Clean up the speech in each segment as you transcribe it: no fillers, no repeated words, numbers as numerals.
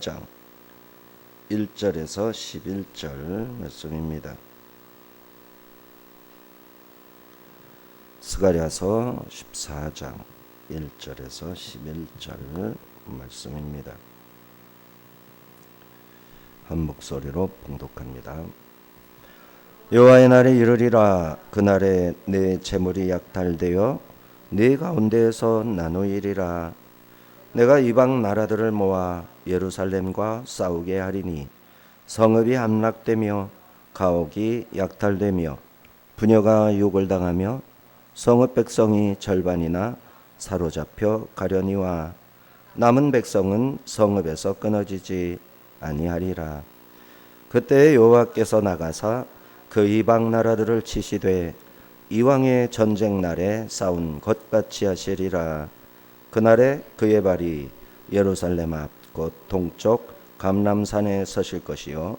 장 1절에서 11절 말씀입니다. 스가랴서 14장 1절에서 11절 말씀입니다. 한 목소리로 봉독합니다. 여호와의 날에 이르리라. 그날에 내 재물이 약탈되어 네 가운데에서 나누이리라. 내가 이방 나라들을 모아 예루살렘과 싸우게 하리니 성읍이 함락되며 가옥이 약탈되며 부녀가 욕을 당하며 성읍 백성이 절반이나 사로잡혀 가려니와 남은 백성은 성읍에서 끊어지지 아니하리라. 그때 여호와께서 나가사 그 이방 나라들을 치시되 이왕의 전쟁 날에 싸운 것 같이 하시리라. 그날에 그의 발이 예루살렘 앞 곧 동쪽 감람산에 서실 것이요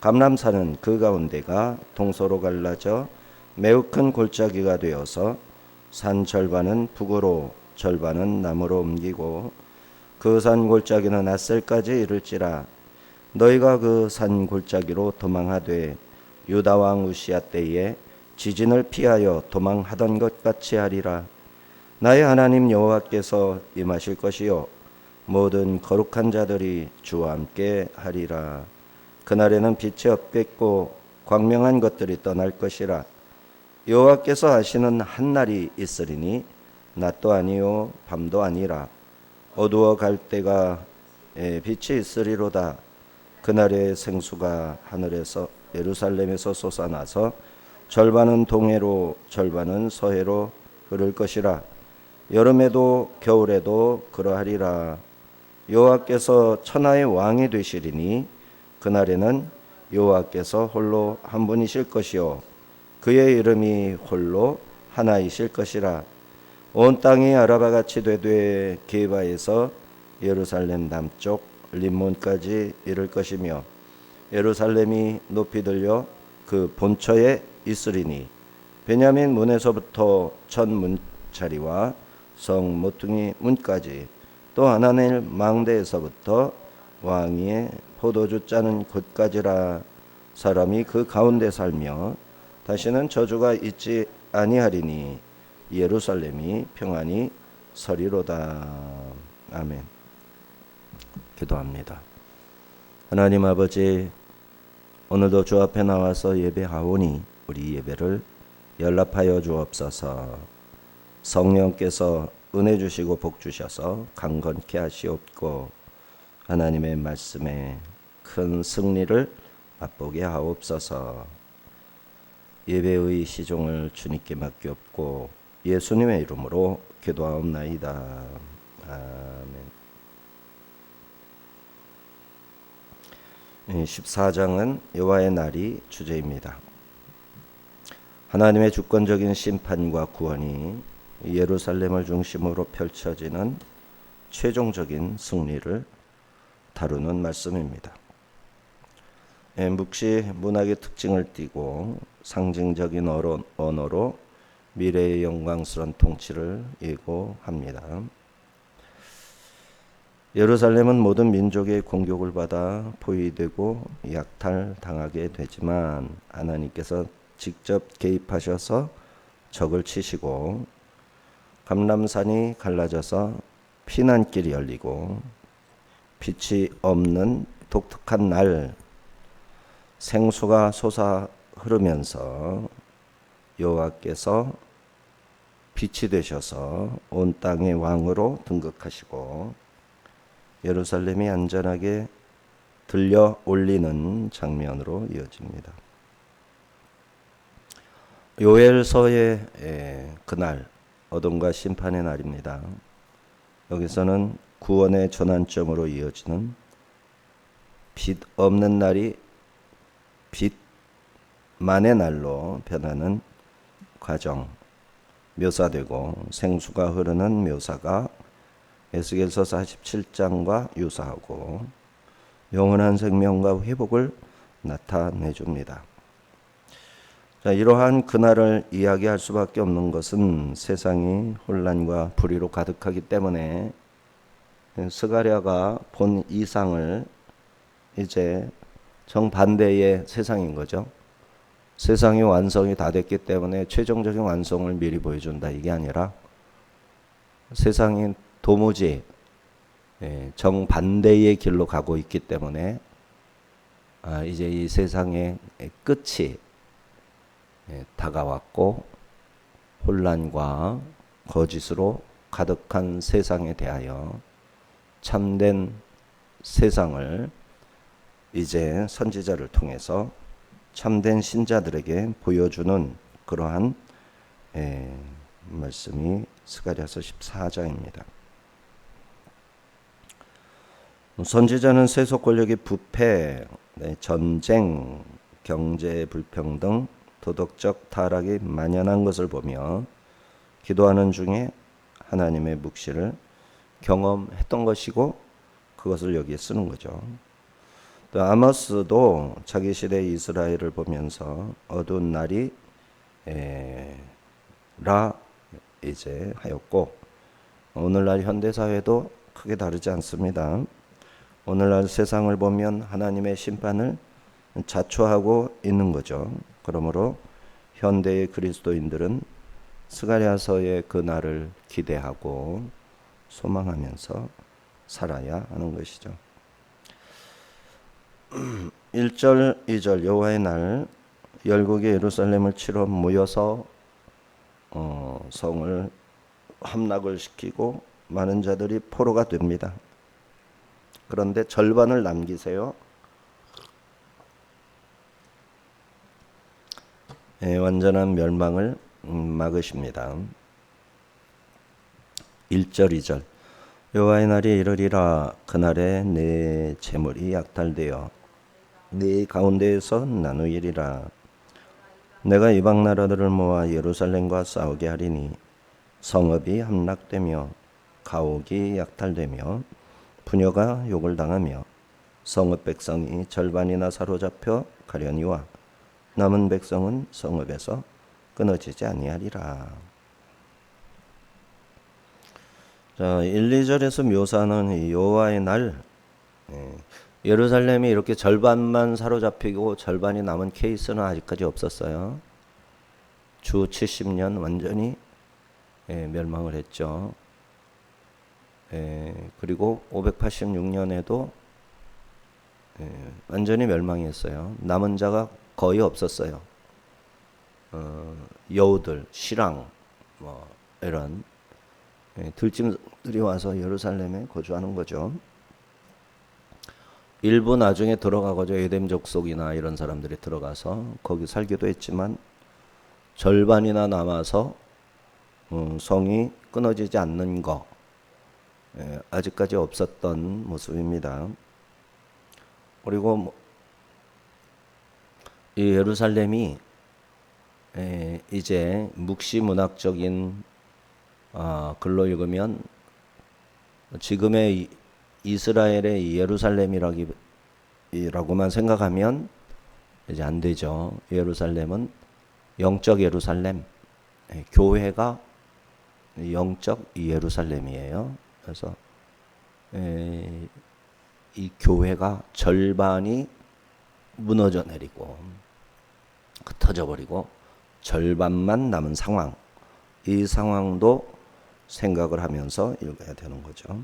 감람산은 그 가운데가 동서로 갈라져 매우 큰 골짜기가 되어서 산 절반은 북으로 절반은 남으로 옮기고 그 산 골짜기는 앗셀까지 이를지라. 너희가 그 산 골짜기로 도망하되 유다 왕 우시야 때에 지진을 피하여 도망하던 것 같이 하리라. 나의 하나님 여호와께서 임하실 것이요 모든 거룩한 자들이 주와 함께 하리라. 그날에는 빛이 없겠고 광명한 것들이 떠날 것이라. 여호와께서 하시는 한 날이 있으리니 낮도 아니요 밤도 아니라 어두워 갈 때가 빛이 있으리로다. 그날에 생수가 하늘에서 예루살렘에서 솟아나서 절반은 동해로 절반은 서해로 흐를 것이라. 여름에도 겨울에도 그러하리라. 여호와께서 천하의 왕이 되시리니 그날에는 여호와께서 홀로 한 분이실 것이요 그의 이름이 홀로 하나이실 것이라. 온 땅이 아라바같이 되되 게바에서 예루살렘 남쪽 림몬까지 이를 것이며 예루살렘이 높이 들려 그 본처에 있으리니 베냐민 문에서부터 첫 문자리와 성 모퉁이 문까지 또 하나넬 망대에서부터 왕위의 포도주 짜는 곳까지라. 사람이 그 가운데 살며 다시는 저주가 있지 아니하리니 예루살렘이 평안히 서리로다. 아멘. 기도합니다. 하나님 아버지, 오늘도 주 앞에 나와서 예배하오니 우리 예배를 연락하여 주옵소서. 성령께서 은혜 주시고 복 주셔서 강건케 하시옵고 하나님의 말씀에 큰 승리를 맛보게 하옵소서. 예배의 시종을 주님께 맡기옵고 예수님의 이름으로 기도하옵나이다. 아멘. 14장은 여호와의 날이 주제입니다. 하나님의 주권적인 심판과 구원이 예루살렘을 중심으로 펼쳐지는 최종적인 승리를 다루는 말씀입니다. 묵시 문학의 특징을 띠고 상징적인 언어로 미래의 영광스러운 통치를 예고합니다. 예루살렘은 모든 민족의 공격을 받아 포위되고 약탈당하게 되지만 하나님께서 직접 개입하셔서 적을 치시고 감람산이 갈라져서 피난길이 열리고 빛이 없는 독특한 날 생수가 솟아 흐르면서 여호와께서 빛이 되셔서 온 땅의 왕으로 등극하시고 예루살렘이 안전하게 들려 올리는 장면으로 이어집니다. 요엘서의 그날 어둠과 심판의 날입니다. 여기서는 구원의 전환점으로 이어지는 빛 없는 날이 빛만의 날로 변하는 과정 묘사되고 생수가 흐르는 묘사가 에스겔서 47장과 유사하고 영원한 생명과 회복을 나타내줍니다. 이러한 그날을 이야기할 수밖에 없는 것은 세상이 혼란과 불의로 가득하기 때문에 스가랴가 본 이상을 이제 정반대의 세상인 거죠. 세상이 완성이 다 됐기 때문에 최종적인 완성을 미리 보여준다, 이게 아니라 세상이 도무지 정반대의 길로 가고 있기 때문에 이제 이 세상의 끝이 다가왔고 혼란과 거짓으로 가득한 세상에 대하여 참된 세상을 이제 선지자를 통해서 참된 신자들에게 보여주는 그러한 말씀이 스가랴서 14장입니다. 선지자는 세속 권력의 부패, 전쟁, 경제 불평등, 도덕적 타락이 만연한 것을 보며 기도하는 중에 하나님의 묵시를 경험했던 것이고 그것을 여기에 쓰는 거죠. 또 아모스도 자기 시대 이스라엘을 보면서 어두운 날이 라 이제 하였고, 오늘날 현대사회도 크게 다르지 않습니다. 오늘날 세상을 보면 하나님의 심판을 자초하고 있는 거죠. 그러므로 현대의 그리스도인들은 스가랴서의 그 날을 기대하고 소망하면서 살아야 하는 것이죠. 1절, 2절 여호와의 날 열국이 예루살렘을 치러 모여서 성을 함락을 시키고 많은 자들이 포로가 됩니다. 그런데 절반을 남기세요. 완전한 멸망을 막으십니다. 1절, 2절 여호와의 날이 이르리라. 그날에 내 재물이 약탈되어 네 가운데에서 나누이리라. 내가 이방 나라들을 모아 예루살렘과 싸우게 하리니 성읍이 함락되며 가옥이 약탈되며 부녀가 욕을 당하며 성읍 백성이 절반이나 사로잡혀 가려니와 남은 백성은 성읍에서 끊어지지 아니하리라. 자, 1, 2절에서 묘사하는 이 여호와의 날, 예루살렘이 이렇게 절반만 사로잡히고 절반이 남은 케이스는 아직까지 없었어요. 주 70년 완전히 멸망을 했죠. 그리고 586년에도 완전히 멸망했어요. 남은 자가 거의 없었어요. 여우들, 시랑 뭐 이런 들짐들이 와서 예루살렘에 거주하는 거죠. 일부 나중에 들어가고죠. 에덴 족속이나 이런 사람들이 들어가서 거기 살기도 했지만 절반이나 남아서 성이 끊어지지 않는 거 아직까지 없었던 모습입니다. 그리고 이 예루살렘이 이제 묵시문학적인 글로 읽으면 지금의 이스라엘의 예루살렘이라고만 생각하면 이제 안 되죠. 예루살렘은 영적 예루살렘, 교회가 영적 예루살렘이에요. 그래서 이 교회가 절반이 무너져 내리고 흩어져 버리고 절반만 남은 상황, 이 상황도 생각을 하면서 읽어야 되는 거죠.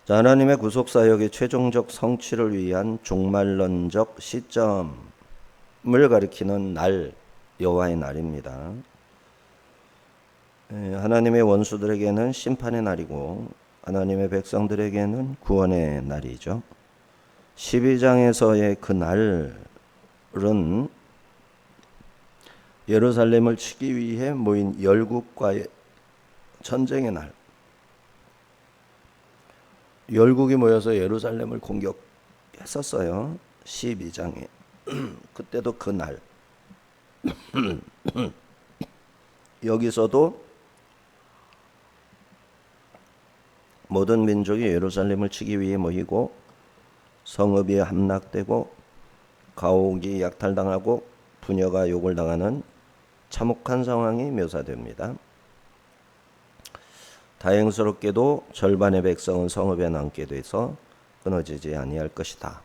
자, 하나님의 구속사역의 최종적 성취를 위한 종말론적 시점을 가리키는 날, 여호와의 날입니다. 하나님의 원수들에게는 심판의 날이고 하나님의 백성들에게는 구원의 날이죠. 12장에서의 그 날은 예루살렘을 치기 위해 모인 열국과의 전쟁의 날. 열국이 모여서 예루살렘을 공격했었어요. 12장에. 그때도 그 날. 여기서도 모든 민족이 예루살렘을 치기 위해 모이고 성읍이 함락되고 가옥이 약탈당하고 부녀가 욕을 당하는 참혹한 상황이 묘사됩니다. 다행스럽게도 절반의 백성은 성읍에 남게 돼서 끊어지지 아니할 것이다.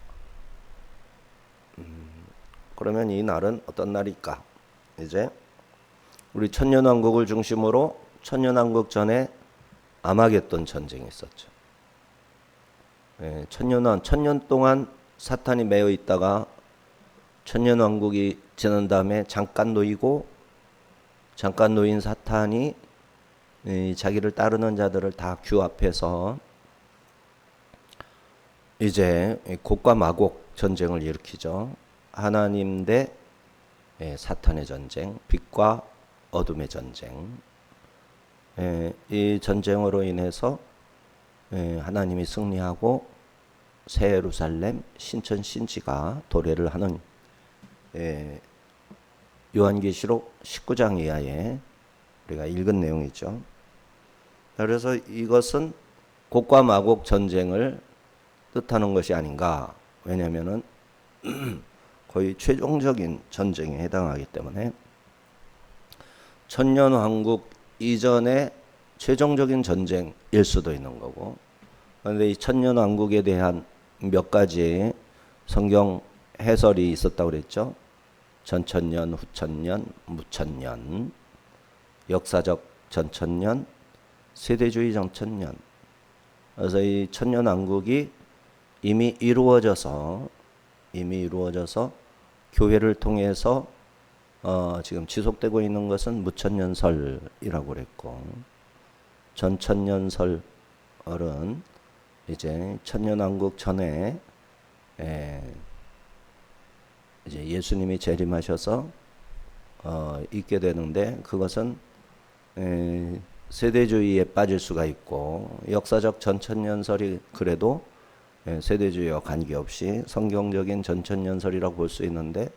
그러면 이 날은 어떤 날일까? 이제 우리 천년왕국을 중심으로 천년왕국 전에 아마겟돈 전쟁이 있었죠. 천년 동안 사탄이 매여 있다가 천년왕국이 지난 다음에 잠깐 놓인 사탄이 자기를 따르는 자들을 다 규합해서 이제 곡과 마곡 전쟁을 일으키죠. 하나님 대 사탄의 전쟁, 빛과 어둠의 전쟁. 이 전쟁으로 인해서 하나님이 승리하고 새 예루살렘 신천 신지가 도래를 하는 요한계시록 19장 이하에 우리가 읽은 내용이죠. 그래서 이것은 곡과 마곡 전쟁을 뜻하는 것이 아닌가. 왜냐하면은 거의 최종적인 전쟁에 해당하기 때문에 천년왕국 이전의 최종적인 전쟁일 수도 있는 거고, 그런데 이 천년왕국에 대한 몇 가지의 성경 해설이 있었다고 그랬죠. 전천년, 후천년, 무천년, 역사적 전천년, 세대주의 전천년. 그래서 이 천년왕국이 이미 이루어져서 교회를 통해서 지금 지속되고 있는 것은 무천년설이라고 그랬고, 전천년설은 이제 천년왕국 전에 이제 예수님이 재림하셔서 있게 되는데, 그것은 세대주의에 빠질 수가 있고, 역사적 전천년설이 그래도 세대주의와 관계없이 성경적인 전천년설이라고 볼 수 있는데,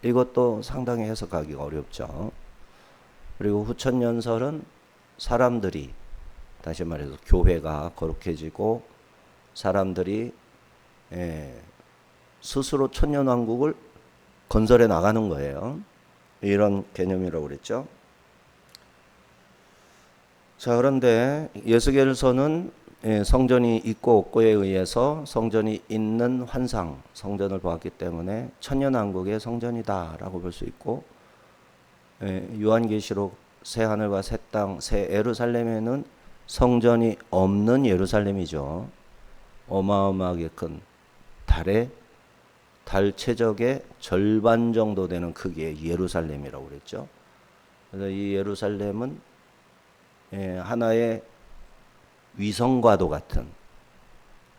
이것도 상당히 해석하기가 어렵죠. 그리고 후천년설은 사람들이, 다시 말해서 교회가 거룩해지고 사람들이 스스로 천년왕국을 건설해 나가는 거예요. 이런 개념이라고 그랬죠. 자, 그런데 예수계를서는 성전이 있고 없고에 의해서 성전이 있는 환상, 성전을 보았기 때문에 천년왕국의 성전이다라고 볼 수 있고, 요한계시록 새 하늘과 새 땅, 새 예루살렘에는 성전이 없는 예루살렘이죠. 어마어마하게 큰 달 최적의 절반 정도 되는 크기의 예루살렘이라고 그랬죠. 그래서 이 예루살렘은 하나의 위성과도 같은,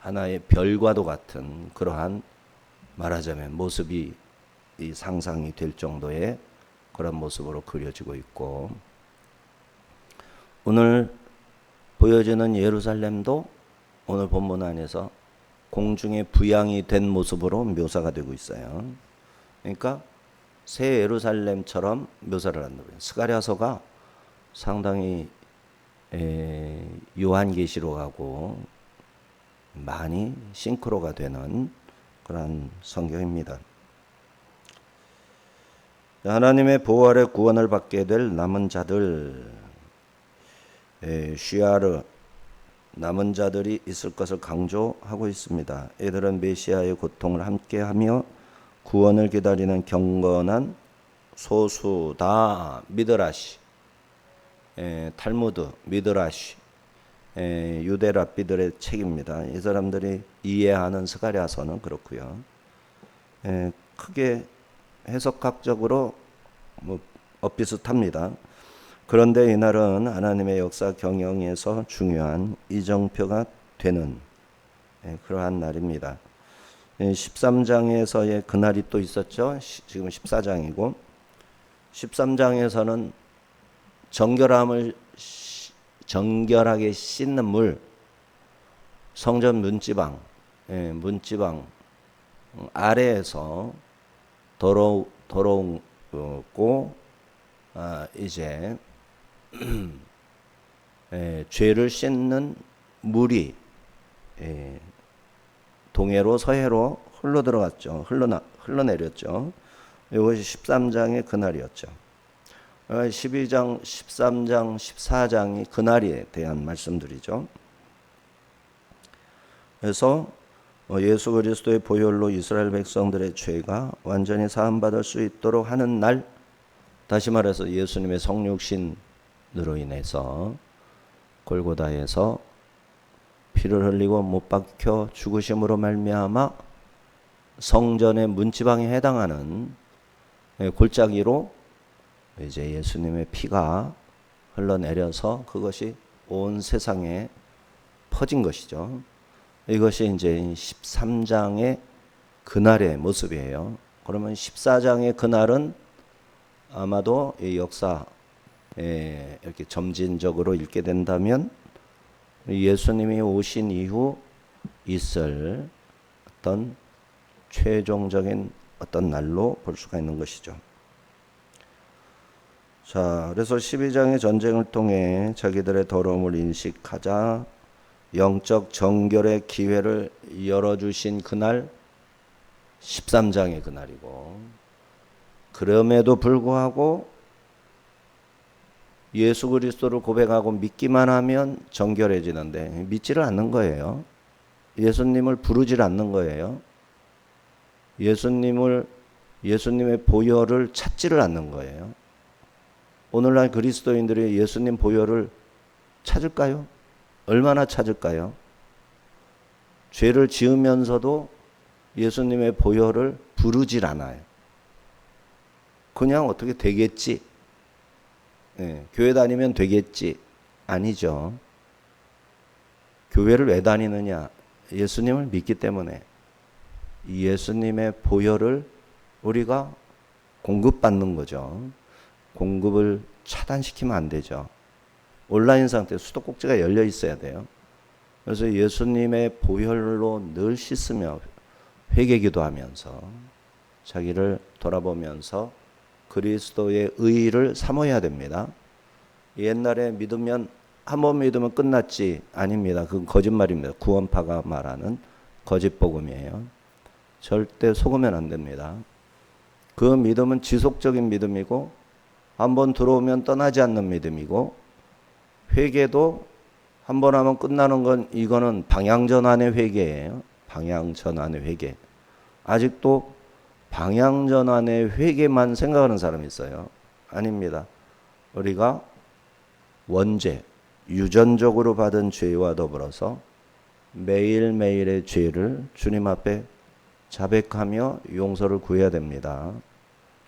하나의 별과도 같은 그러한, 말하자면 모습이 상상이 될 정도의 그런 모습으로 그려지고 있고, 오늘 보여지는 예루살렘도 오늘 본문 안에서 공중에 부양이 된 모습으로 묘사가 되고 있어요. 그러니까 새 예루살렘처럼 묘사를 한다고 해요. 스가랴서가 상당히 요한계시록하고 많이 싱크로가 되는 그런 성경입니다. 하나님의 보호 아래 구원을 받게 될 남은 자들, 쉬아르, 남은 자들이 있을 것을 강조하고 있습니다. 이들은 메시아의 고통을 함께하며 구원을 기다리는 경건한 소수다. 미드라시, 탈무드, 미드라시, 유대 랍비들의 책입니다. 이 사람들이 이해하는 스가랴서는 그렇고요. 크게 해석학적으로 비슷합니다. 그런데 이날은 하나님의 역사 경영에서 중요한 이정표가 되는 그러한 날입니다. 13장에서의 그날이 또 있었죠. 지금 14장이고, 13장에서는 정결하게 씻는 물, 성전 문지방 아래에서 더러웠고, 이제 죄를 씻는 물이 동해로 서해로 흘러내렸죠. 이것이 13장의 그날이었죠. 12장, 13장, 14장이 그날에 대한 말씀들이죠. 그래서 예수 그리스도의 보혈로 이스라엘 백성들의 죄가 완전히 사함받을 수 있도록 하는 날, 다시 말해서 예수님의 성육신으로 인해서 골고다에서 피를 흘리고 못 박혀 죽으심으로 말미암아 성전의 문지방에 해당하는 골짜기로 이제 예수님의 피가 흘러내려서 그것이 온 세상에 퍼진 것이죠. 이것이 이제 13장의 그날의 모습이에요. 그러면 14장의 그날은 아마도 이 역사에 이렇게 점진적으로 읽게 된다면 예수님이 오신 이후 있을 어떤 최종적인 어떤 날로 볼 수가 있는 것이죠. 자, 그래서 12장의 전쟁을 통해 자기들의 더러움을 인식하자 영적 정결의 기회를 열어주신 그날 13장의 그날이고, 그럼에도 불구하고 예수 그리스도를 고백하고 믿기만 하면 정결해지는데 믿지를 않는 거예요. 예수님을 부르질 않는 거예요. 예수님의 보혈을 찾지를 않는 거예요. 오늘날 그리스도인들이 예수님 보혈을 찾을까요? 얼마나 찾을까요? 죄를 지으면서도 예수님의 보혈을 부르질 않아요. 그냥 어떻게 되겠지? 교회 다니면 되겠지? 아니죠. 교회를 왜 다니느냐? 예수님을 믿기 때문에. 예수님의 보혈을 우리가 공급받는 거죠. 공급을 차단시키면 안 되죠. 온라인 상태 수도꼭지가 열려 있어야 돼요. 그래서 예수님의 보혈로 늘 씻으며 회개기도하면서 자기를 돌아보면서 그리스도의 의를 사모해야 됩니다. 옛날에 믿으면 한 번 믿으면 끝났지, 아닙니다. 그건 거짓말입니다. 구원파가 말하는 거짓 복음이에요. 절대 속으면 안 됩니다. 그 믿음은 지속적인 믿음이고 한 번 들어오면 떠나지 않는 믿음이고, 회개도 한 번 하면 끝나는 건 이거는 방향전환의 회개예요. 방향전환의 회개. 아직도 방향전환의 회개만 생각하는 사람이 있어요. 아닙니다. 우리가 원죄, 유전적으로 받은 죄와 더불어서 매일매일의 죄를 주님 앞에 자백하며 용서를 구해야 됩니다.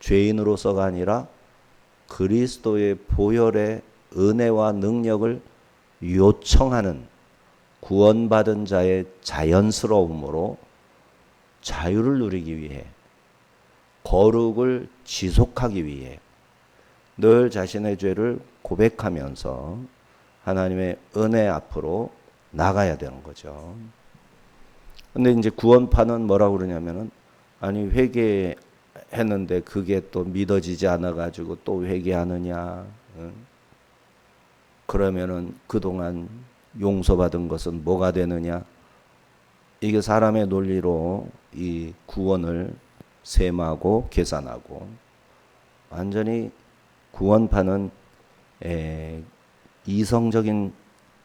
죄인으로서가 아니라 그리스도의 보혈의 은혜와 능력을 요청하는 구원받은 자의 자연스러움으로 자유를 누리기 위해, 거룩을 지속하기 위해 늘 자신의 죄를 고백하면서 하나님의 은혜 앞으로 나가야 되는 거죠. 근데 이제 구원파는 뭐라고 그러냐면은, 아니 회개했는데 그게 또 믿어지지 않아 가지고 또 회개하느냐, 그러면은 그동안 용서받은 것은 뭐가 되느냐. 이게 사람의 논리로 이 구원을 셈하고 계산하고, 완전히 구원파는 이성적인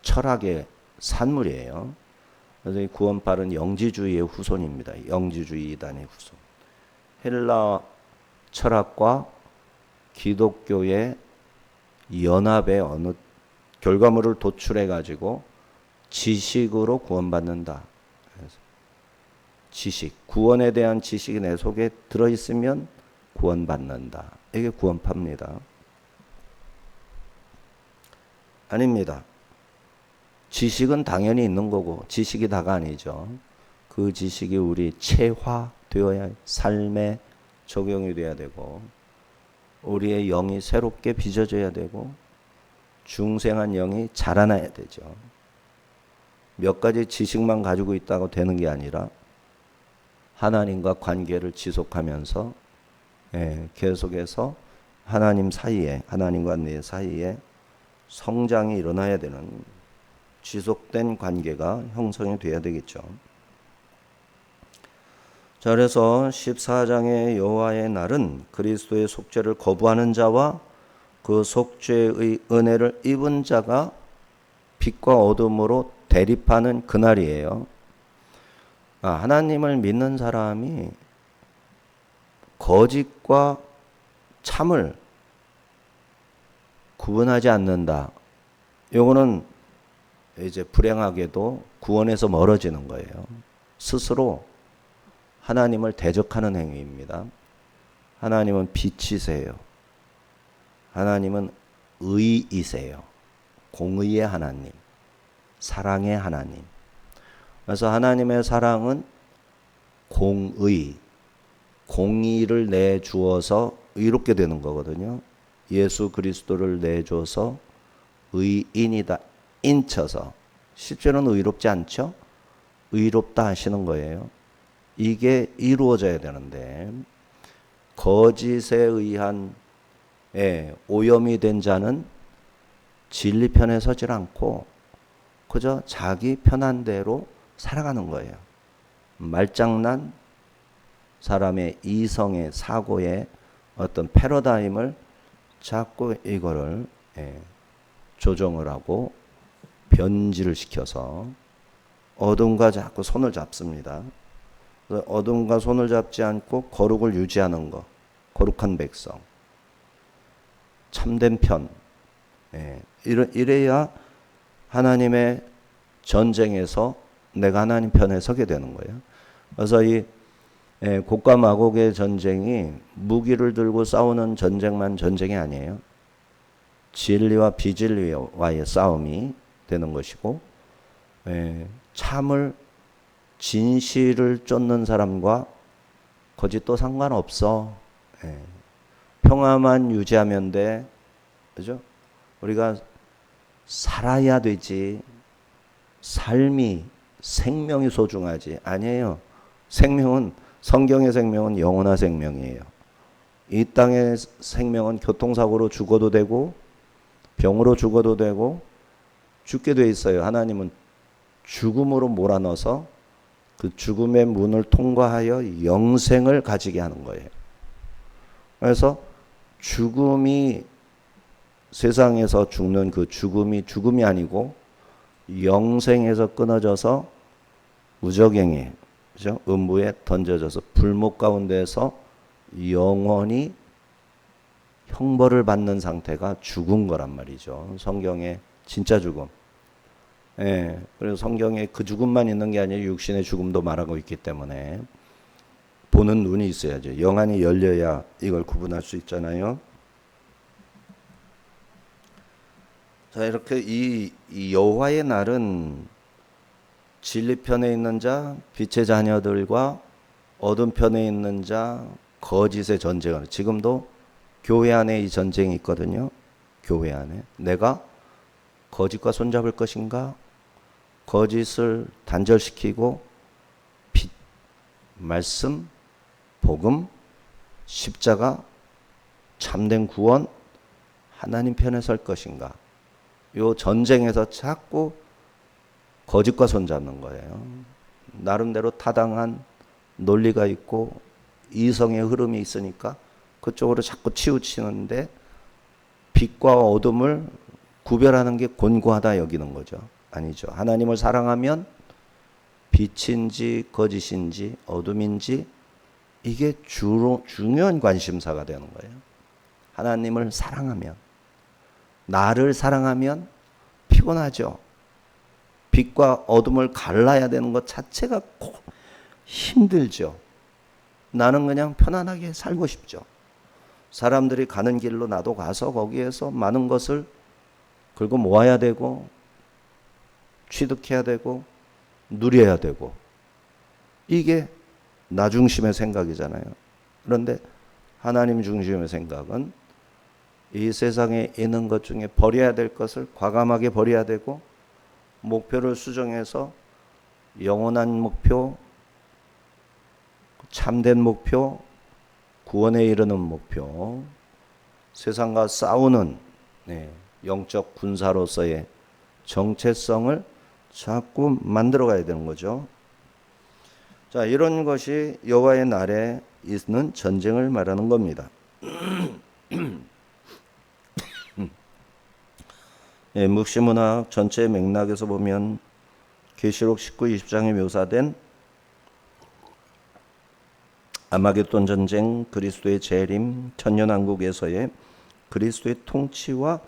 철학의 산물이에요. 그래서 이 구원파는 영지주의의 후손입니다. 영지주의 이단의 후손. 헬라 철학과 기독교의 연합의 어느 결과물을 도출해 가지고 지식으로 구원받는다. 지식, 구원에 대한 지식이 내 속에 들어있으면 구원받는다. 이게 구원파입니다. 아닙니다. 지식은 당연히 있는 거고 지식이 다가 아니죠. 그 지식이 우리 체화되어야, 삶에 적용이 돼야 되고, 우리의 영이 새롭게 빚어져야 되고, 중생한 영이 자라나야 되죠. 몇 가지 지식만 가지고 있다고 되는 게 아니라 하나님과 관계를 지속하면서 계속해서 하나님 사이에, 하나님과 내 사이에 성장이 일어나야 되는 지속된 관계가 형성이 돼야 되겠죠. 자, 그래서 14장의 여호와의 날은 그리스도의 속죄를 거부하는 자와 그 속죄의 은혜를 입은 자가 빛과 어둠으로 대립하는 그날이에요. 하나님을 믿는 사람이 거짓과 참을 구분하지 않는다. 요거는 이제 불행하게도 구원에서 멀어지는 거예요. 스스로 하나님을 대적하는 행위입니다. 하나님은 빛이세요. 하나님은 의이세요. 공의의 하나님, 사랑의 하나님. 그래서 하나님의 사랑은 공의, 공의를 내주어서 의롭게 되는 거거든요. 예수 그리스도를 내줘서 의인이다. 인쳐서. 실제로는 의롭지 않죠? 의롭다 하시는 거예요. 이게 이루어져야 되는데 거짓에 의한 오염이 된 자는 진리 편에 서질 않고 그저 자기 편한 대로 살아가는 거예요. 말장난, 사람의 이성의 사고의 어떤 패러다임을 자꾸 이거를 조정을 하고 변질을 시켜서 어둠과 자꾸 손을 잡습니다. 어둠과 손을 잡지 않고 거룩을 유지하는 것, 거룩한 백성, 참된 편, 이래야 하나님의 전쟁에서 내가 하나님 편에 서게 되는 거예요. 그래서 이 곡과 마곡의 전쟁이 무기를 들고 싸우는 전쟁만 전쟁이 아니에요. 진리와 비진리와의 싸움이 되는 것이고, 참을 진실을 쫓는 사람과 거짓도 상관없어. 평화만 유지하면 돼. 그죠? 우리가 살아야 되지. 삶이, 생명이 소중하지. 아니에요. 생명은, 성경의 생명은 영원한 생명이에요. 이 땅의 생명은 교통사고로 죽어도 되고 병으로 죽어도 되고 죽게 돼 있어요. 하나님은 죽음으로 몰아넣어서 그 죽음의 문을 통과하여 영생을 가지게 하는 거예요. 그래서 죽음이, 세상에서 죽는 그 죽음이 아니고 영생에서 끊어져서 무적행에, 그죠? 음부에 던져져서 불목 가운데서 영원히 형벌을 받는 상태가 죽은 거란 말이죠. 성경의 진짜 죽음. 그래서 성경에 그 죽음만 있는 게 아니라 육신의 죽음도 말하고 있기 때문에 보는 눈이 있어야죠. 영안이 열려야 이걸 구분할 수 있잖아요. 자, 이렇게 이 여호와의 날은 진리 편에 있는 자, 빛의 자녀들과 어둠 편에 있는 자, 거짓의 전쟁을, 지금도 교회 안에 이 전쟁이 있거든요. 교회 안에 내가 거짓과 손잡을 것인가, 거짓을 단절시키고 빛, 말씀, 복음, 십자가, 참된 구원, 하나님 편에 설 것인가. 요 전쟁에서 자꾸 거짓과 손잡는 거예요. 나름대로 타당한 논리가 있고 이성의 흐름이 있으니까 그쪽으로 자꾸 치우치는데 빛과 어둠을 구별하는 게 곤고하다 여기는 거죠. 아니죠. 하나님을 사랑하면 빛인지 거짓인지 어둠인지 이게 중요한 관심사가 되는 거예요. 하나님을 사랑하면, 나를 사랑하면 피곤하죠. 빛과 어둠을 갈라야 되는 것 자체가 힘들죠. 나는 그냥 편안하게 살고 싶죠. 사람들이 가는 길로 나도 가서 거기에서 많은 것을 긁어 모아야 되고 취득해야 되고 누려야 되고, 이게 나 중심의 생각이잖아요. 그런데 하나님 중심의 생각은 이 세상에 있는 것 중에 버려야 될 것을 과감하게 버려야 되고, 목표를 수정해서 영원한 목표, 참된 목표, 구원에 이르는 목표, 세상과 싸우는 영적 군사로서의 정체성을 자꾸 만들어가야 되는 거죠. 자, 이런 것이 여호와의 날에 있는 전쟁을 말하는 겁니다. 묵시문학 전체 맥락에서 보면 계시록 19, 20장에 묘사된 아마겟돈 전쟁, 그리스도의 재림, 천년왕국에서의 그리스도의 통치와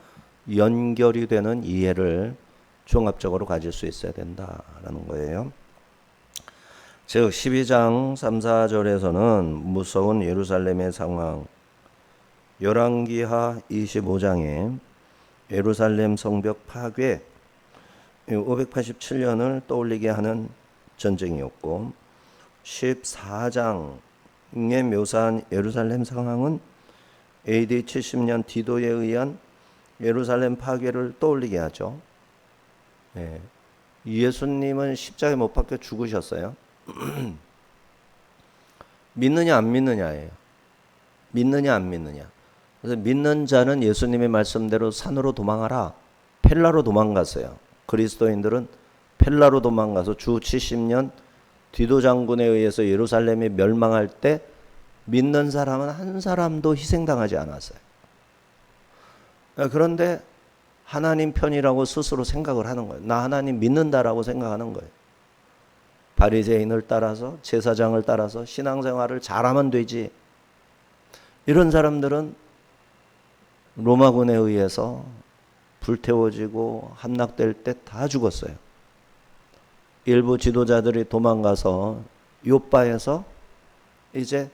연결이 되는 이해를 종합적으로 가질 수 있어야 된다라는 거예요. 즉 12장 3, 4절에서는 무서운 예루살렘의 상황, 열왕기하 25장에 예루살렘 성벽 파괴 587년을 떠올리게 하는 전쟁이었고, 14장에 묘사한 예루살렘 상황은 AD 70년 디도에 의한 예루살렘 파괴를 떠올리게 하죠. 예수님은 십자가에 못 박혀 죽으셨어요. 믿느냐 안 믿느냐예요. 믿느냐 안 믿느냐. 그래서 믿는 자는 예수님의 말씀대로 산으로 도망하라. 펠라로 도망갔어요. 그리스도인들은 펠라로 도망가서 주 70년 디도 장군에 의해서 예루살렘이 멸망할 때 믿는 사람은 한 사람도 희생당하지 않았어요. 그런데 하나님 편이라고 스스로 생각을 하는 거예요. 나 하나님 믿는다라고 생각하는 거예요. 바리새인을 따라서 제사장을 따라서 신앙생활을 잘하면 되지. 이런 사람들은 로마군에 의해서 불태워지고 함락될 때 다 죽었어요. 일부 지도자들이 도망가서 요바에서 이제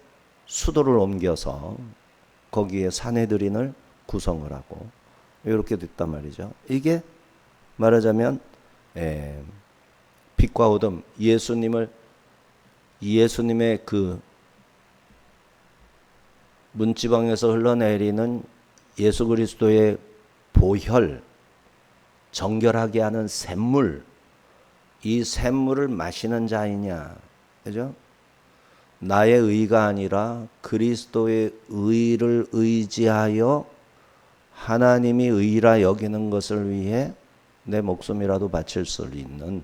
수도를 옮겨서 거기에 사내들인을 구성을 하고 이렇게 됐단 말이죠. 이게 말하자면 빛과 어둠, 예수님의 그 문지방에서 흘러내리는 예수 그리스도의 보혈, 정결하게 하는 샘물, 이 샘물을 마시는 자이냐, 그죠? 나의 의가 아니라 그리스도의 의를 의지하여 하나님이 의라 여기는 것을 위해 내 목숨이라도 바칠 수 있는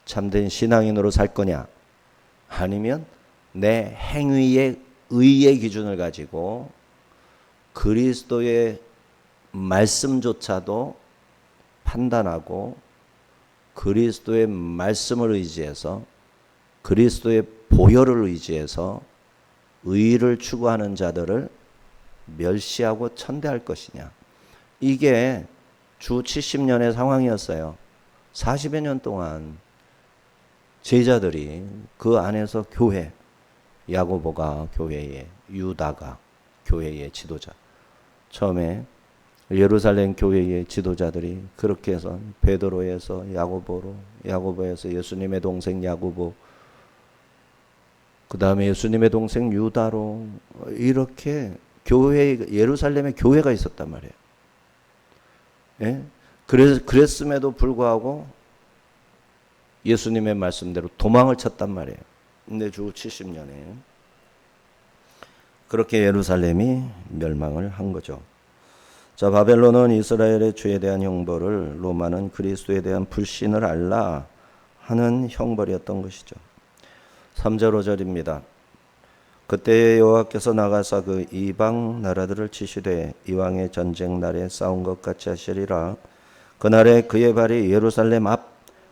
참된 신앙인으로 살 거냐, 아니면 내 행위의 의의 기준을 가지고 그리스도의 말씀조차도 판단하고 그리스도의 말씀을 의지해서 그리스도의 보혈을 의지해서 의를 추구하는 자들을 멸시하고 천대할 것이냐. 이게 주 70년의 상황이었어요. 40여 년 동안 제자들이 그 안에서 교회, 야고보가 교회의, 유다가 교회의 지도자, 처음에 예루살렘 교회의 지도자들이 그렇게 해서 베드로에서 야고보로, 야고보에서 예수님의 동생 야고보, 그 다음에 예수님의 동생 유다로 이렇게 교회, 예루살렘에 교회가 있었단 말이에요. 예? 그랬음에도 불구하고 예수님의 말씀대로 도망을 쳤단 말이에요. 근데 주 70년에 그렇게 예루살렘이 멸망을 한 거죠. 자, 바벨론은 이스라엘의 죄에 대한 형벌을, 로마는 그리스도에 대한 불신을 알라 하는 형벌이었던 것이죠. 3절 5절입니다. 그때 여호와께서 나가사 그 이방 나라들을 치시되 이왕의 전쟁 날에 싸운 것 같이 하시리라. 그날에 그의 발이 예루살렘 앞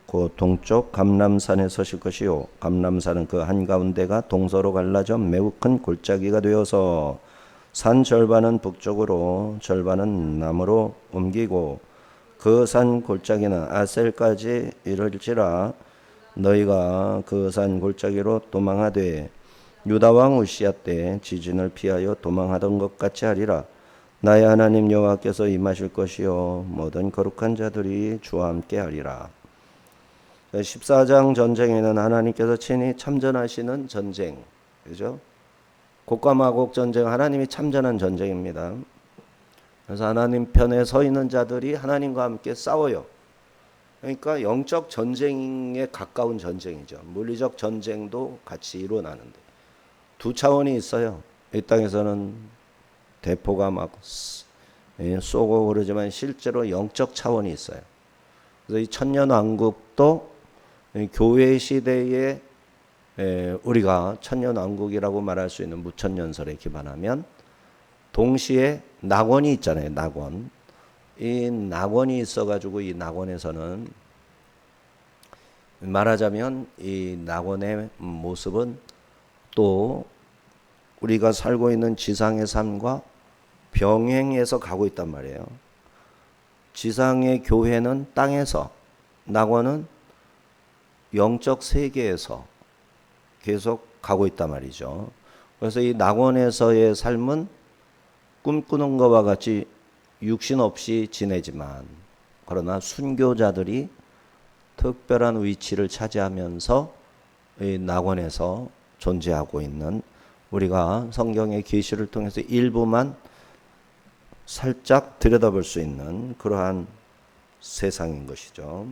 그 동쪽 감람산에 서실 것이요 감람산은 그 한가운데가 동서로 갈라져 매우 큰 골짜기가 되어서 산 절반은 북쪽으로 절반은 남으로 옮기고 그 산 골짜기는 아셀까지 이를지라. 너희가 그 산 골짜기로 도망하되 유다 왕 우시야 때 지진을 피하여 도망하던 것 같이 하리라. 나의 하나님 여호와께서 임하실 것이요 모든 거룩한 자들이 주와 함께 하리라. 14장 전쟁에는 하나님께서 친히 참전하시는 전쟁, 그죠? 곡과 마곡 전쟁, 하나님이 참전한 전쟁입니다. 그래서 하나님 편에 서 있는 자들이 하나님과 함께 싸워요. 그러니까 영적 전쟁에 가까운 전쟁이죠. 물리적 전쟁도 같이 일어나는데 두 차원이 있어요. 이 땅에서는 대포가 막 쏘고 그러지만 실제로 영적 차원이 있어요. 그래서 이 천년왕국도 교회 시대에 우리가 천년왕국이라고 말할 수 있는 무천년설에 기반하면 동시에 낙원이 있잖아요. 낙원. 이 낙원이 있어가지고 이 낙원에서는 말하자면 이 낙원의 모습은 또 우리가 살고 있는 지상의 삶과 병행해서 가고 있단 말이에요. 지상의 교회는 땅에서, 낙원은 영적 세계에서 계속 가고 있단 말이죠. 그래서 이 낙원에서의 삶은 꿈꾸는 것과 같이 육신 없이 지내지만, 그러나 순교자들이 특별한 위치를 차지하면서 이 낙원에서 존재하고 있는, 우리가 성경의 계시를 통해서 일부만 살짝 들여다볼 수 있는 그러한 세상인 것이죠.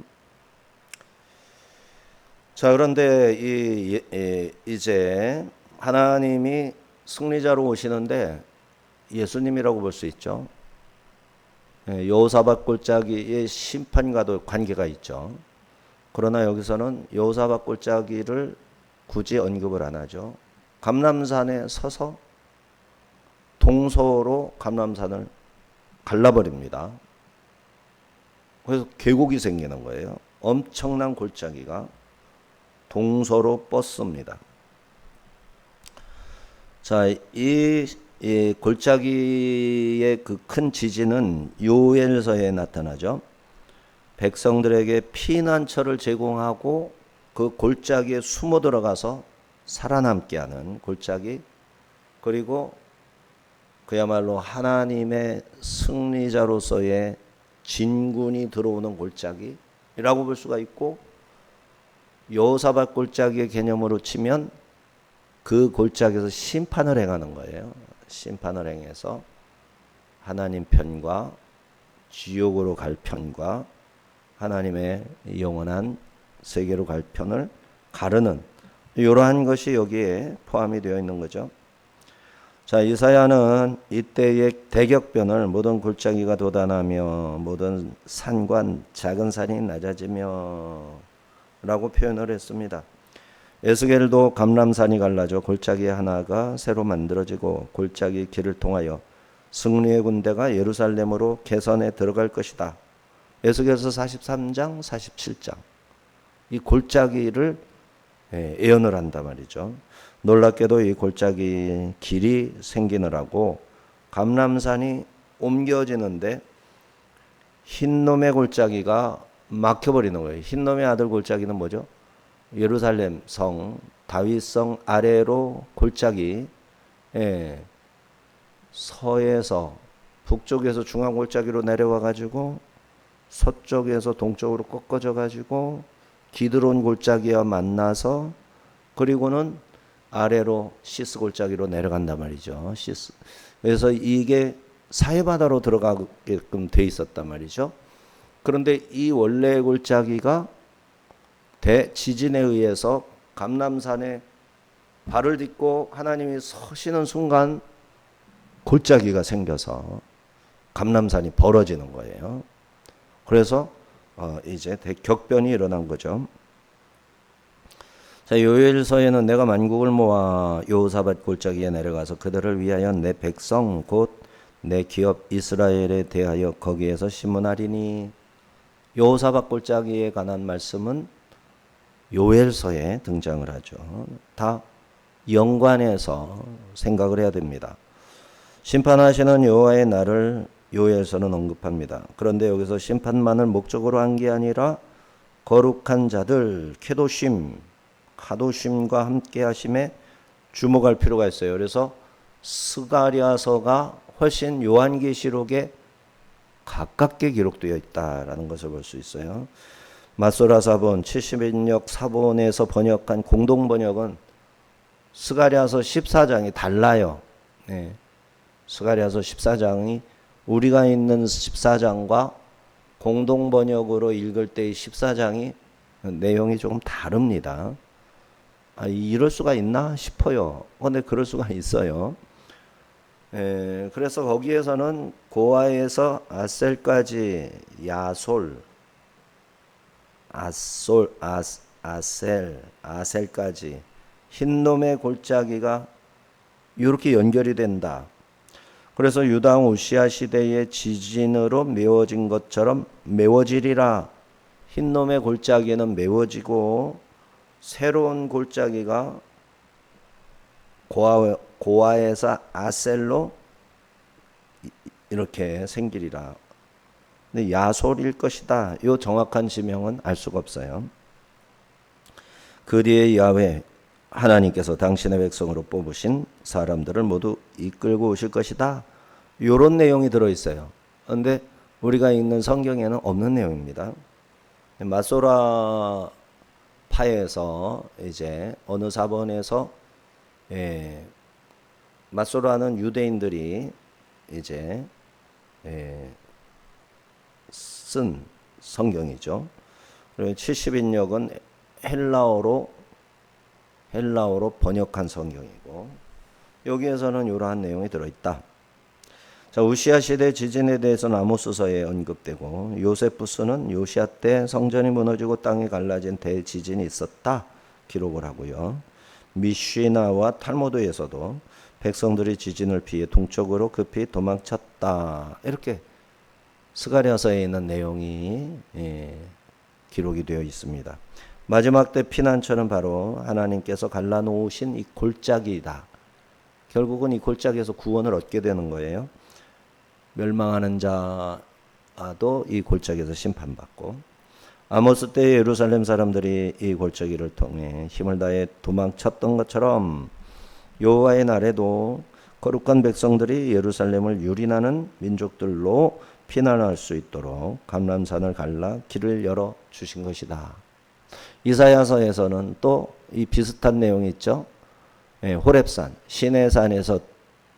자, 그런데 이제 하나님이 승리자로 오시는데 예수님이라고 볼 수 있죠. 여호사밧 골짜기의 심판과도 관계가 있죠. 그러나 여기서는 여호사밧 골짜기를 굳이 언급을 안 하죠. 감람산에 서서 동서로 감람산을 갈라버립니다. 그래서 계곡이 생기는 거예요. 엄청난 골짜기가 동서로 뻗습니다. 자, 이 골짜기의 그 큰 지진은 요엘서에 나타나죠. 백성들에게 피난처를 제공하고 그 골짜기에 숨어 들어가서 살아남게 하는 골짜기, 그리고 그야말로 하나님의 승리자로서의 진군이 들어오는 골짜기라고 볼 수가 있고, 여호사밧 골짜기의 개념으로 치면 그 골짜기에서 심판을 행하는 거예요. 심판을 행해서 하나님 편과 지옥으로 갈 편과 하나님의 영원한 세계로 갈 편을 가르는 이러한 것이 여기에 포함이 되어 있는 거죠. 자, 이사야는 이때의 대격변을 모든 골짜기가 돋아나며 모든 산과 작은 산이 낮아지며 라고 표현을 했습니다. 에스겔도 감람산이 갈라져 골짜기 하나가 새로 만들어지고 골짜기 길을 통하여 승리의 군대가 예루살렘으로 개선에 들어갈 것이다. 에스겔서 43장, 47장. 이 골짜기를 예언을 한단 말이죠. 놀랍게도 이 골짜기 길이 생기느라고 감람산이 옮겨지는데 흰놈의 골짜기가 막혀버리는 거예요. 흰놈의 아들 골짜기는 뭐죠? 예루살렘 성, 다윗성 아래로 골짜기, 서에서 북쪽에서 중앙 골짜기로 내려와 가지고 서쪽에서 동쪽으로 꺾어져 가지고 기드론 골짜기와 만나서 그리고는 아래로 시스 골짜기로 내려간단 말이죠. 시스. 그래서 이게 사해바다로 들어가게끔 돼 있었단 말이죠. 그런데 이 원래 골짜기가 대지진에 의해서 감람산에 발을 딛고 하나님이 서시는 순간 골짜기가 생겨서 감람산이 벌어지는 거예요. 그래서 이제 대격변이 일어난 거죠. 자, 요엘서에는 내가 만국을 모아 여호사밧 골짜기에 내려가서 그들을 위하여 내 백성 곧 내 기업 이스라엘에 대하여 거기에서 심문하리니, 여호사밧 골짜기에 관한 말씀은 요엘서에 등장을 하죠. 다 연관해서 생각을 해야 됩니다. 심판하시는 여호와의 날을 요엘서는 언급합니다. 그런데 여기서 심판만을 목적으로 한 게 아니라 거룩한 자들 케도심, 카도심과 함께 하심에 주목할 필요가 있어요. 그래서 스가랴서가 훨씬 요한계시록에 가깝게 기록되어 있다라는 것을 볼 수 있어요. 마소라 사본 70인역 사본에서 번역한 공동 번역은 스가랴서 14장이 달라요. 스가랴서 14장이 우리가 있는 14장과 공동 번역으로 읽을 때의 14장이 내용이 조금 다릅니다. 이럴 수가 있나 싶어요. 근데 그럴 수가 있어요. 그래서 거기에서는 고아에서 아셀까지 야솔, 아셀까지 흰놈의 골짜기가 이렇게 연결이 된다. 그래서 유다 왕 우시야 시대의 지진으로 메워진 것처럼 메워지리라. 흰놈의 골짜기는 메워지고 새로운 골짜기가 고아에서 아셀로 이렇게 생기리라. 근데 야솔일 것이다. 이 정확한 지명은 알 수가 없어요. 그 뒤에 야훼 하나님께서 당신의 백성으로 뽑으신 사람들을 모두 이끌고 오실 것이다. 이런 내용이 들어있어요. 그런데 우리가 읽는 성경에는 없는 내용입니다. 마소라 파에서 이제 어느 사본에서 마소라는 유대인들이 이제 쓴 성경이죠. 그리고 70인역은 헬라어로 번역한 성경이고 여기에서는 이러한 내용이 들어있다. 자, 우시야 시대 지진에 대해서는 아모스서에 언급되고 요세푸스는 요시야 때 성전이 무너지고 땅이 갈라진 대지진이 있었다 기록을 하고요. 미쉬나와 탈무드에서도 백성들이 지진을 피해 동쪽으로 급히 도망쳤다 이렇게 스가랴서에 있는 내용이 기록이 되어 있습니다. 마지막 때 피난처는 바로 하나님께서 갈라놓으신 이 골짜기이다. 결국은 이 골짜기에서 구원을 얻게 되는 거예요. 멸망하는 자도 이 골짜기에서 심판받고 아모스 때 예루살렘 사람들이 이 골짜기를 통해 힘을 다해 도망쳤던 것처럼 여호와의 날에도 거룩한 백성들이 예루살렘을 유린하는 민족들로 피난할 수 있도록 감람산을 갈라 길을 열어 주신 것이다. 이사야서에서는 또 이 비슷한 내용이 있죠. 호렙산 시내산에서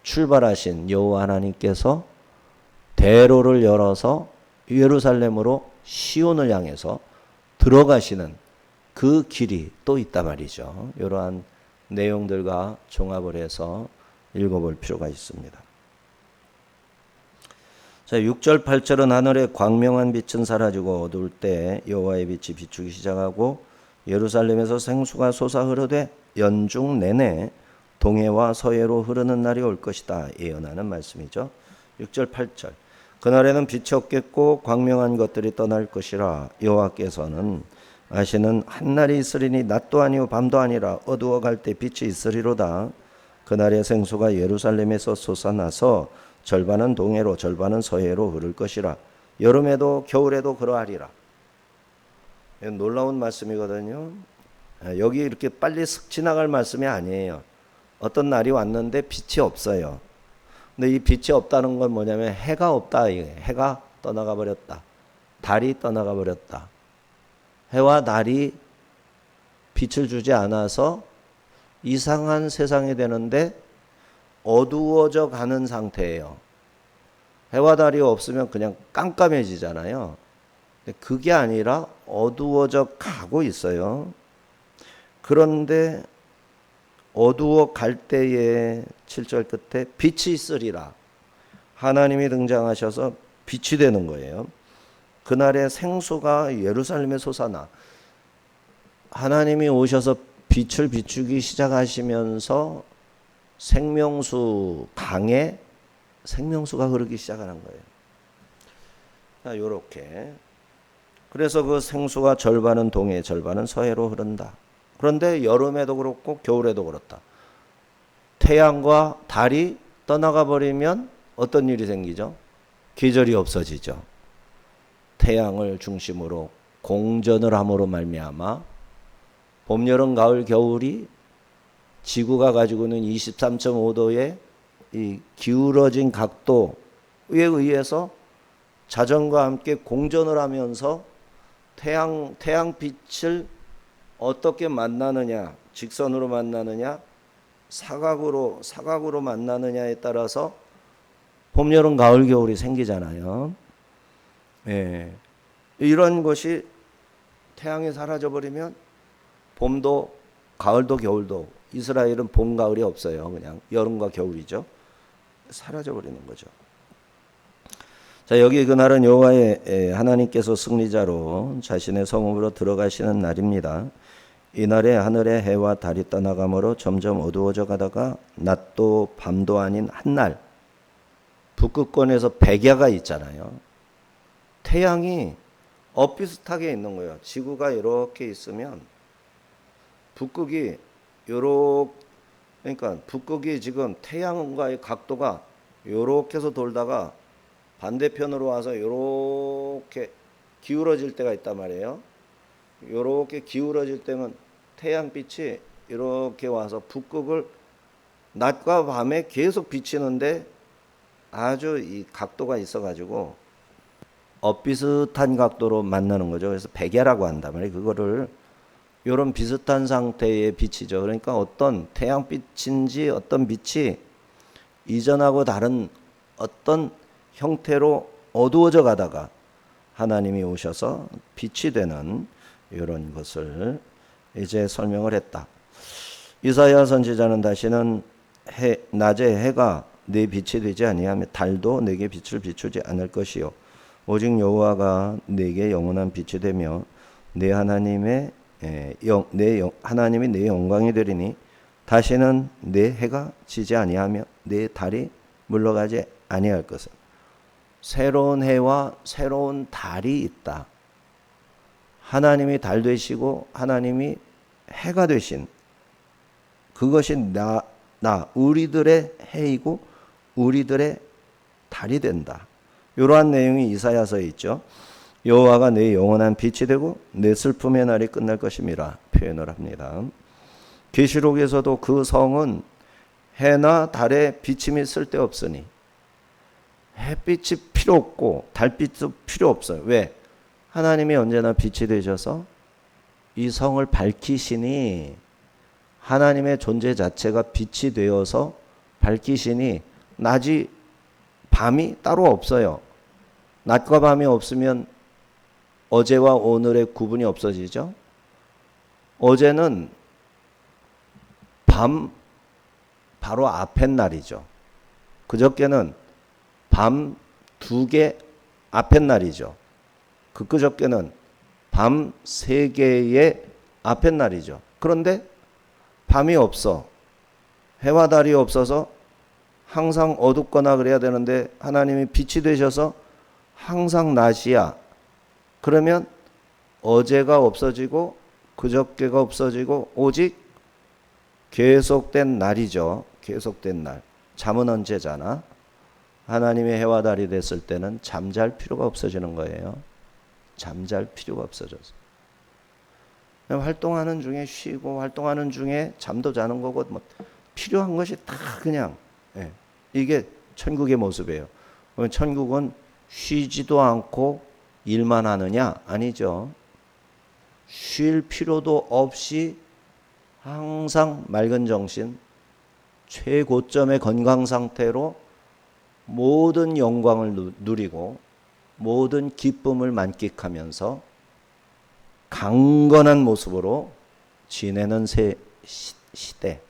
출발하신 여호와 하나님께서 대로를 열어서 예루살렘으로 시온을 향해서 들어가시는 그 길이 또 있단 말이죠. 이러한 내용들과 종합을 해서 읽어볼 필요가 있습니다. 자, 6절 8절은 하늘의 광명한 빛은 사라지고 어두울 때 여호와의 빛이 비추기 시작하고 예루살렘에서 생수가 솟아 흐르되 연중 내내 동해와 서해로 흐르는 날이 올 것이다 예언하는 말씀이죠. 6절 8절 그날에는 빛이 없겠고 광명한 것들이 떠날 것이라 여호와께서는 아시는 한날이 있으리니 낮도 아니요 밤도 아니라 어두워 갈 때 빛이 있으리로다. 그날의 생수가 예루살렘에서 솟아나서 절반은 동해로 절반은 서해로 흐를 것이라. 여름에도 겨울에도 그러하리라. 놀라운 말씀이거든요. 여기 이렇게 빨리 슥 지나갈 말씀이 아니에요. 어떤 날이 왔는데 빛이 없어요. 근데 이 빛이 없다는 건 뭐냐면 해가 없다. 해가 떠나가 버렸다. 달이 떠나가 버렸다. 해와 달이 빛을 주지 않아서 이상한 세상이 되는데 어두워져 가는 상태예요. 해와 달이 없으면 그냥 깜깜해지잖아요. 그게 아니라 어두워져 가고 있어요. 그런데 어두워 갈 때에 7절 끝에 빛이 있으리라. 하나님이 등장하셔서 빛이 되는 거예요. 그날의 생수가 예루살렘에 솟아나. 하나님이 오셔서 빛을 비추기 시작하시면서 생명수 강에 생명수가 흐르기 시작하는 거예요. 자, 요렇게. 그래서 그 생수가 절반은 동해, 절반은 서해로 흐른다. 그런데 여름에도 그렇고 겨울에도 그렇다. 태양과 달이 떠나가 버리면 어떤 일이 생기죠? 계절이 없어지죠. 태양을 중심으로 공전을 함으로 말미암아 봄, 여름, 가을, 겨울이 지구가 가지고 있는 23.5도의 이 기울어진 각도에 의해서 자전과 함께 공전을 하면서 태양빛을 어떻게 만나느냐, 직선으로 만나느냐, 사각으로 만나느냐에 따라서 봄, 여름, 가을, 겨울이 생기잖아요. 예. 이런 것이 태양이 사라져 버리면 봄도 가을도 겨울도 이스라엘은 봄, 가을이 없어요. 그냥 여름과 겨울이죠. 사라져 버리는 거죠. 자, 여기 그날은 여호와의 하나님께서 승리자로 자신의 성읍으로 들어가시는 날입니다. 이날에 하늘의 해와 달이 떠나가므로 점점 어두워져 가다가 낮도 밤도 아닌 한날, 북극권에서 백야가 있잖아요. 태양이 엇비슷하게 있는 거예요. 지구가 이렇게 있으면 북극이 요렇게, 그러니까 북극이 지금 태양과의 각도가 요렇게 해서 돌다가 반대편으로 와서 요렇게 기울어질 때가 있단 말이에요. 요렇게 기울어질 때면 태양빛이 이렇게 와서 북극을 낮과 밤에 계속 비치는데 아주 이 각도가 있어가지고 엇비슷한 각도로 만나는 거죠. 그래서 백야라고 한단 말이에요. 그거를 이런 비슷한 상태의 빛이죠. 그러니까 어떤 태양빛인지 어떤 빛이 이전하고 다른 어떤 형태로 어두워져 가다가 하나님이 오셔서 빛이 되는 이런 것을 이제 설명을 했다. 이사야 선지자는 다시는 낮에 해가 내 빛이 되지 아니하며 달도 내게 빛을 비추지 않을 것이요 오직 여호와가 내게 영원한 빛이 되며 내 하나님의 하나님이 내 영광이 되리니 다시는 내 해가 지지 아니하며 내 달이 물러가지 아니할 것은 새로운 해와 새로운 달이 있다. 하나님이 달 되시고 하나님이 해가 되신 그것이 우리들의 해이고 우리들의 달이 된다. 이러한 내용이 이사야서에 있죠. 여호와가 내 영원한 빛이 되고 내 슬픔의 날이 끝날 것임이라 표현을 합니다. 계시록에서도 그 성은 해나 달의 비침이 쓸데없으니 햇빛이 필요 없고 달빛도 필요 없어요. 왜? 하나님이 언제나 빛이 되셔서 이 성을 밝히시니 하나님의 존재 자체가 빛이 되어서 밝히시니 낮이 밤이 따로 없어요. 낮과 밤이 없으면 어제와 오늘의 구분이 없어지죠. 어제는 밤 바로 앞에 날이죠. 그저께는 밤 2개 앞에 날이죠. 그저께는 밤 3개의 앞에 날이죠. 그런데 밤이 없어. 해와 달이 없어서 항상 어둡거나 그래야 되는데 하나님이 빛이 되셔서 항상 낮이야. 그러면 어제가 없어지고 그저께가 없어지고 오직 계속된 날이죠. 계속된 날. 잠은 언제 자나? 하나님의 해와 달이 됐을 때는 잠잘 필요가 없어지는 거예요. 잠잘 필요가 없어져서. 활동하는 중에 쉬고 활동하는 중에 잠도 자는 거고 뭐 필요한 것이 다 그냥 이게 천국의 모습이에요. 천국은 쉬지도 않고 일만 하느냐? 아니죠. 쉴 필요도 없이 항상 맑은 정신, 최고점의 건강 상태로 모든 영광을 누리고 모든 기쁨을 만끽하면서 강건한 모습으로 지내는 시대,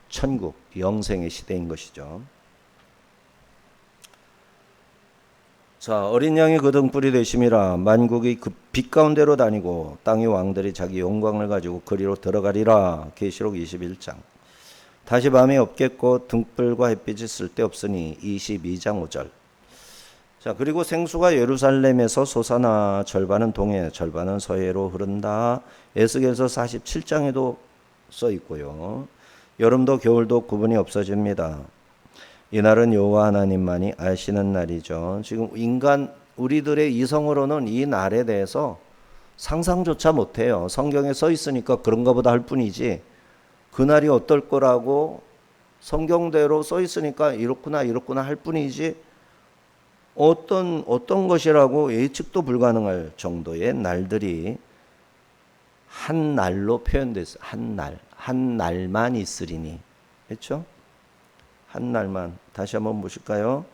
천국, 영생의 시대인 것이죠. 자, 어린 양이 그 등불이 되심이라 만국이 그 빛 가운데로 다니고 땅의 왕들이 자기 영광을 가지고 그리로 들어가리라. 계시록 21장. 다시 밤이 없겠고 등불과 햇빛이 쓸데없으니 22장 5절. 자, 그리고 생수가 예루살렘에서 솟아나 절반은 동해 절반은 서해로 흐른다. 에스겔서 47장에도 써 있고요. 여름도 겨울도 구분이 없어집니다. 이날은 여호와 하나님만이 아시는 날이죠. 지금 우리들의 이성으로는 이 날에 대해서 상상조차 못해요. 성경에 써 있으니까 그런가 보다 할 뿐이지 그날이 어떨 거라고 성경대로 써 있으니까 이렇구나 할 뿐이지 어떤 것이라고 예측도 불가능할 정도의 날들이 한 날로 표현됐어요. 한 날만 있으리니. 그렇죠? 한 날만. 다시 한번 보실까요?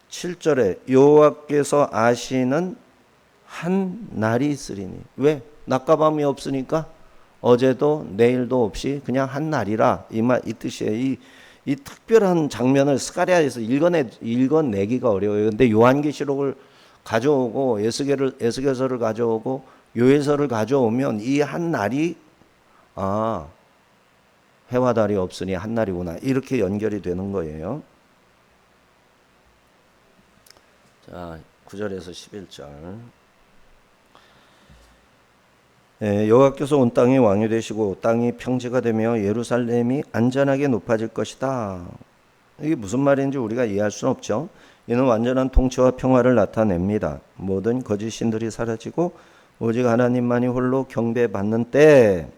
7절에 여호와께서 아시는 한 날이 있으리니. 왜? 낮과 밤이 없으니까 어제도 내일도 없이 그냥 한 날이라 이 뜻이에요. 이 특별한 장면을 스가랴에서 읽어내기가 어려워요. 근데 요한계시록을 가져오고 에스겔서를 가져오고 요엘서를 가져오면 이 한 날이 해와 달이 없으니 한날이구나. 이렇게 연결이 되는 거예요. 자, 9절에서 11절. 여호와께서 온 땅에 왕이 되시고 땅이 평지가 되며 예루살렘이 안전하게 높아질 것이다. 이게 무슨 말인지 우리가 이해할 수는 없죠. 이는 완전한 통치와 평화를 나타냅니다. 모든 거짓 신들이 사라지고 오직 하나님만이 홀로 경배받는 때.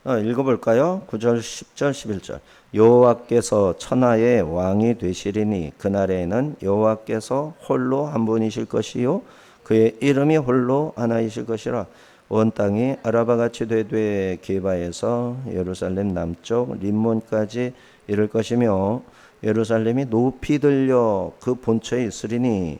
읽어볼까요? 9절, 10절, 11절. 여호와께서 천하의 왕이 되시리니 그날에는 여호와께서 홀로 한 분이실 것이요 그의 이름이 홀로 하나이실 것이라. 온 땅이 아라바같이 되되 게바에서 예루살렘 남쪽 림몬까지 이를 것이며 예루살렘이 높이 들려 그 본처에 있으리니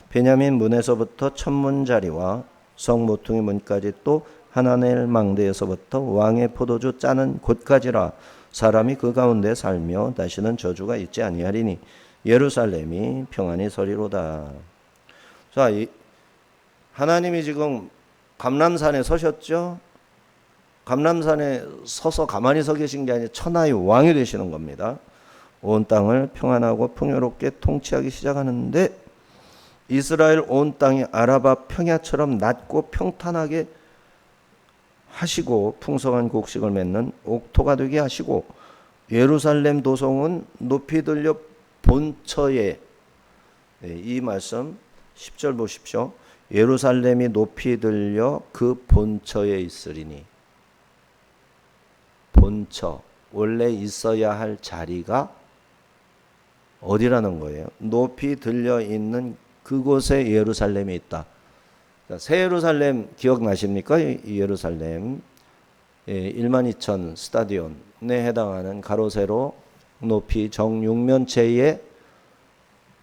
베냐민 문에서부터 천문자리와 성 모퉁이 문까지 또 하나넬 망대에서부터 왕의 포도주 짜는 곳까지라. 사람이 그 가운데 살며 다시는 저주가 있지 아니하리니 예루살렘이 평안히 서리로다. 자, 하나님이 지금 감람산에 서셨죠? 감람산에 서서 가만히 서 계신 게 아니라 천하의 왕이 되시는 겁니다. 온 땅을 평안하고 풍요롭게 통치하기 시작하는데 이스라엘 온 땅이 아라바 평야처럼 낮고 평탄하게 하시고 풍성한 곡식을 맺는 옥토가 되게 하시고 예루살렘 도성은 높이 들려 본처에. 이 말씀 10절 보십시오. 예루살렘이 높이 들려 그 본처에 있으리니. 본처, 원래 있어야 할 자리가 어디라는 거예요? 높이 들려 있는 그곳에 예루살렘이 있다. 새 예루살렘 기억나십니까? 이 예루살렘 12,000 스타디온에 해당하는 가로 세로 높이 정 6면체의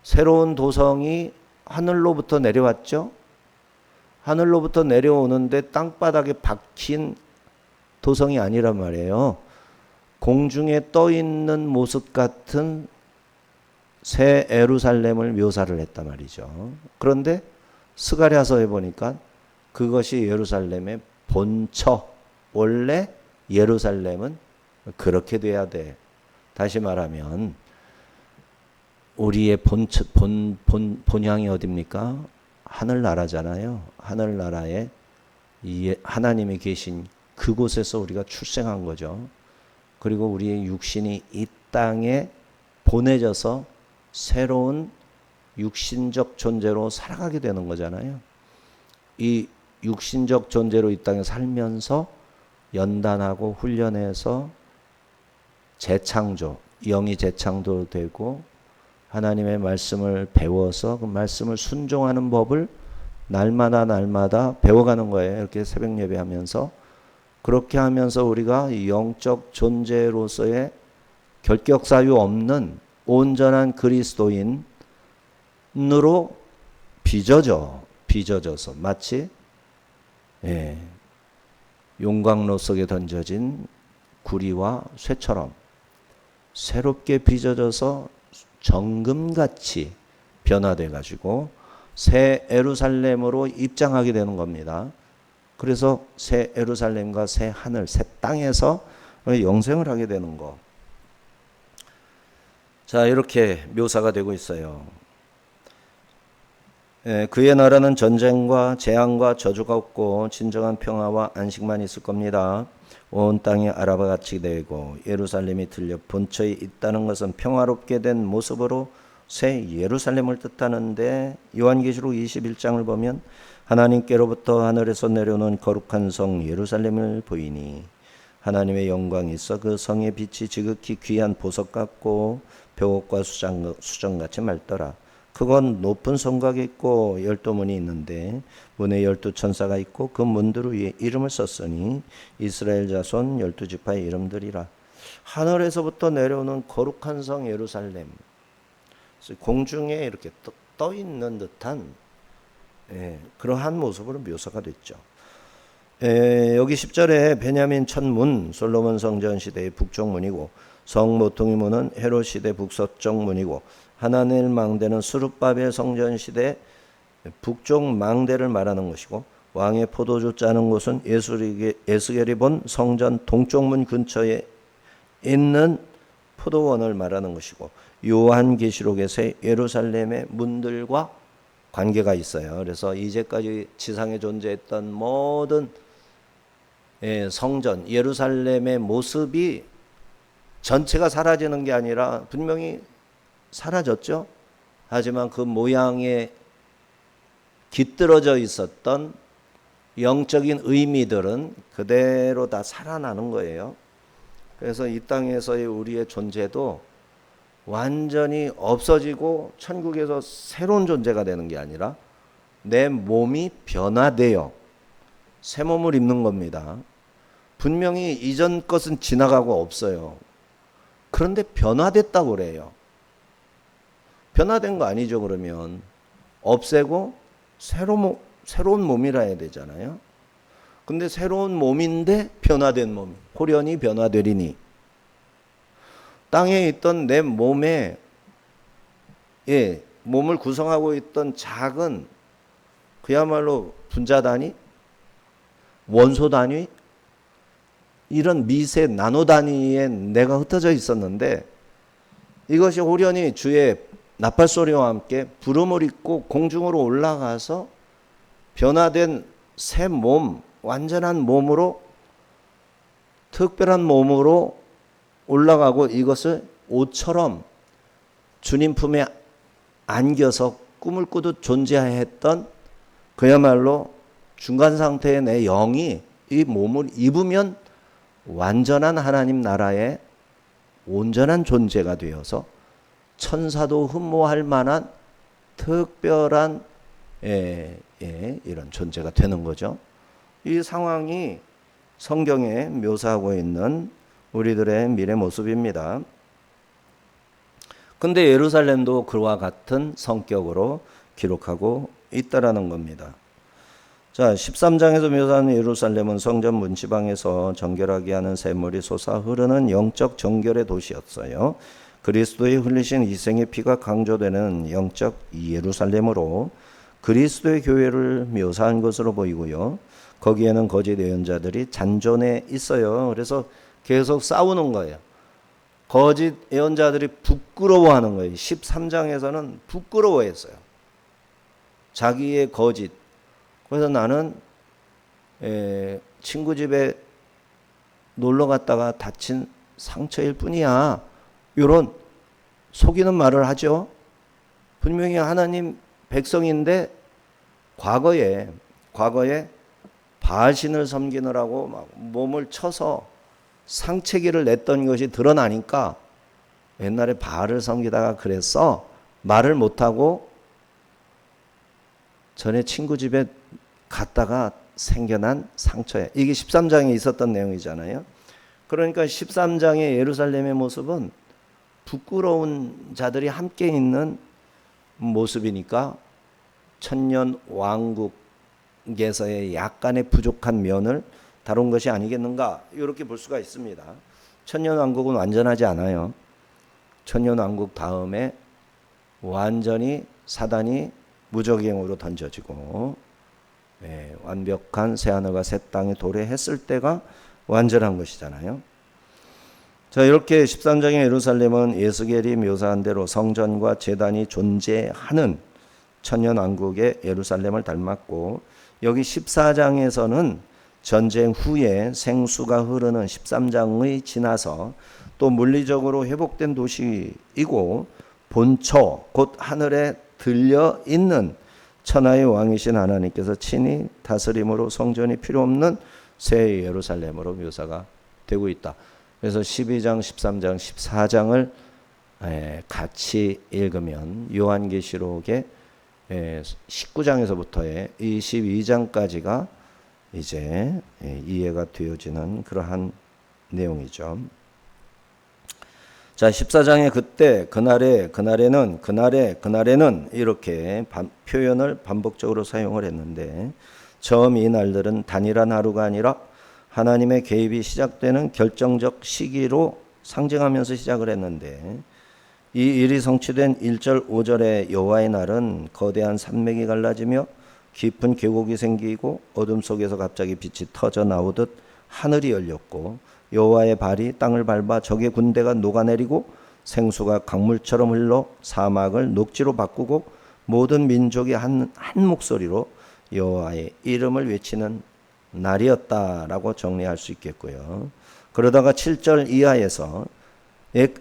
새로운 도성이 하늘로부터 내려왔죠. 하늘로부터 내려오는데 땅바닥에 박힌 도성이 아니란 말이에요. 공중에 떠 있는 모습 같은 새 예루살렘을 묘사를 했단 말이죠. 그런데 스가랴서에 보니까 그것이 예루살렘의 본처. 원래 예루살렘은 그렇게 돼야 돼. 다시 말하면 우리의 본향이 어딥니까? 하늘나라잖아요. 하늘나라에 하나님이 계신 그곳에서 우리가 출생한 거죠. 그리고 우리의 육신이 이 땅에 보내져서 새로운 육신적 존재로 살아가게 되는 거잖아요. 이 육신적 존재로 이 땅에 살면서 연단하고 훈련해서 재창조, 영이 재창조되고 하나님의 말씀을 배워서 그 말씀을 순종하는 법을 날마다 배워가는 거예요. 이렇게 새벽 예배하면서. 그렇게 하면서 우리가 영적 존재로서의 결격 사유 없는 온전한 그리스도인으로 빚어져서 마치 용광로 속에 던져진 구리와 쇠처럼 새롭게 빚어져서 정금같이 변화돼 가지고 새 예루살렘으로 입장하게 되는 겁니다. 그래서 새 예루살렘과 새 하늘, 새 땅에서 영생을 하게 되는 거. 자, 이렇게 묘사가 되고 있어요. 그의 나라는 전쟁과 재앙과 저주가 없고 진정한 평화와 안식만 있을 겁니다. 온 땅이 아라바같이 되고 예루살렘이 들려 본처에 있다는 것은 평화롭게 된 모습으로 새 예루살렘을 뜻하는데 요한계시록 21장을 보면 하나님께로부터 하늘에서 내려오는 거룩한 성 예루살렘을 보이니 하나님의 영광이 있어 그 성의 빛이 지극히 귀한 보석 같고 벽옥과 수정같이 맑더라. 그건 높은 성곽이 있고 12문이 있는데 문에 12천사가 있고 그 문들 위에 이름을 썼으니 이스라엘 자손 12지파의 이름들이라. 하늘에서부터 내려오는 거룩한 성 예루살렘, 공중에 이렇게 떠 있는 듯한 그러한 모습으로 묘사가 됐죠. 여기 10절에 베냐민 천문, 솔로몬 성전 시대의 북쪽 문이고 성 모퉁이 문은 헤롯 시대 북서쪽 문이고 하나넬 망대는 스룹바벨 성전 시대 북쪽 망대를 말하는 것이고 왕의 포도주 짜는 곳은 에스겔이 본 성전 동쪽문 근처에 있는 포도원을 말하는 것이고, 요한계시록에서의 예루살렘의 문들과 관계가 있어요. 그래서 이제까지 지상에 존재했던 모든 성전, 예루살렘의 모습이 전체가 사라지는 게 아니라 분명히 사라졌죠. 하지만 그 모양에 깃들어져 있었던 영적인 의미들은 그대로 다 살아나는 거예요. 그래서 이 땅에서의 우리의 존재도 완전히 없어지고 천국에서 새로운 존재가 되는 게 아니라 내 몸이 변화되어 새 몸을 입는 겁니다. 분명히 이전 것은 지나가고 없어요. 그런데 변화됐다고 그래요. 변화된 거 아니죠, 그러면. 없애고 새로운 몸이라 해야 되잖아요. 근데 새로운 몸인데 변화된 몸. 호련히 변화되리니. 땅에 있던 내 몸에, 몸을 구성하고 있던 작은 그야말로 분자 단위, 원소 단위, 이런 미세 나노 단위에 내가 흩어져 있었는데 이것이 호련히 주의 나팔 소리와 함께 부름을 입고 공중으로 올라가서 변화된 새 몸, 완전한 몸으로, 특별한 몸으로 올라가고, 이것을 옷처럼 주님 품에 안겨서 꿈을 꾸듯 존재했던 그야말로 중간 상태의 내 영이 이 몸을 입으면 완전한 하나님 나라의 온전한 존재가 되어서 천사도 흠모할 만한 특별한 이런 존재가 되는 거죠. 이 상황이 성경에 묘사하고 있는 우리들의 미래 모습입니다. 근데 예루살렘도 그와 같은 성격으로 기록하고 있다라는 겁니다. 자, 13장에서 묘사하는 예루살렘은 성전 문지방에서 정결하게 하는 샘물이 솟아 흐르는 영적 정결의 도시였어요. 그리스도의 흘리신 희생의 피가 강조되는 영적 예루살렘으로 그리스도의 교회를 묘사한 것으로 보이고요. 거기에는 거짓 예언자들이 잔존해 있어요. 그래서 계속 싸우는 거예요. 거짓 예언자들이 부끄러워하는 거예요. 13장에서는 부끄러워했어요. 자기의 거짓. 그래서 나는 친구 집에 놀러 갔다가 다친 상처일 뿐이야. 이런 속이는 말을 하죠. 분명히 하나님 백성인데 과거에 바알신을 섬기느라고 막 몸을 쳐서 상체기를 냈던 것이 드러나니까 옛날에 바알을 섬기다가 그랬어. 말을 못하고 전에 친구 집에 갔다가 생겨난 상처야. 이게 13장에 있었던 내용이잖아요. 그러니까 13장의 예루살렘의 모습은 부끄러운 자들이 함께 있는 모습이니까 천년 왕국에서의 약간의 부족한 면을 다룬 것이 아니겠는가, 이렇게 볼 수가 있습니다. 천년 왕국은 완전하지 않아요. 천년 왕국 다음에 완전히 사단이 무적행으로 던져지고 완벽한 새하늘과 새 땅에 도래했을 때가 완전한 것이잖아요. 자, 이렇게 13장의 예루살렘은 예스겔이 묘사한 대로 성전과 제단이 존재하는 천년 왕국의 예루살렘을 닮았고, 여기 14장에서는 전쟁 후에 생수가 흐르는 13장의 지나서 또 물리적으로 회복된 도시이고 본처 곧 하늘에 들려 있는 천하의 왕이신 하나님께서 친히 다스림으로 성전이 필요 없는 새 예루살렘으로 묘사가 되고 있다. 그래서 12장, 13장, 14장을 같이 읽으면 요한계시록의 19장에서부터의 22장까지가 이제 이해가 되어지는 그러한 내용이죠. 자, 14장에 그때, 그날에는 이렇게 표현을 반복적으로 사용을 했는데, 처음 이 날들은 단일한 하루가 아니라 하나님의 개입이 시작되는 결정적 시기로 상징하면서 시작을 했는데, 이 일이 성취된 1절 5절의 여호와의 날은 거대한 산맥이 갈라지며 깊은 계곡이 생기고 어둠 속에서 갑자기 빛이 터져 나오듯 하늘이 열렸고 여호와의 발이 땅을 밟아 적의 군대가 녹아내리고 생수가 강물처럼 흘러 사막을 녹지로 바꾸고 모든 민족이 한 목소리로 여호와의 이름을 외치는 날이었다라고 정리할 수 있겠고요. 그러다가 7절 이하에서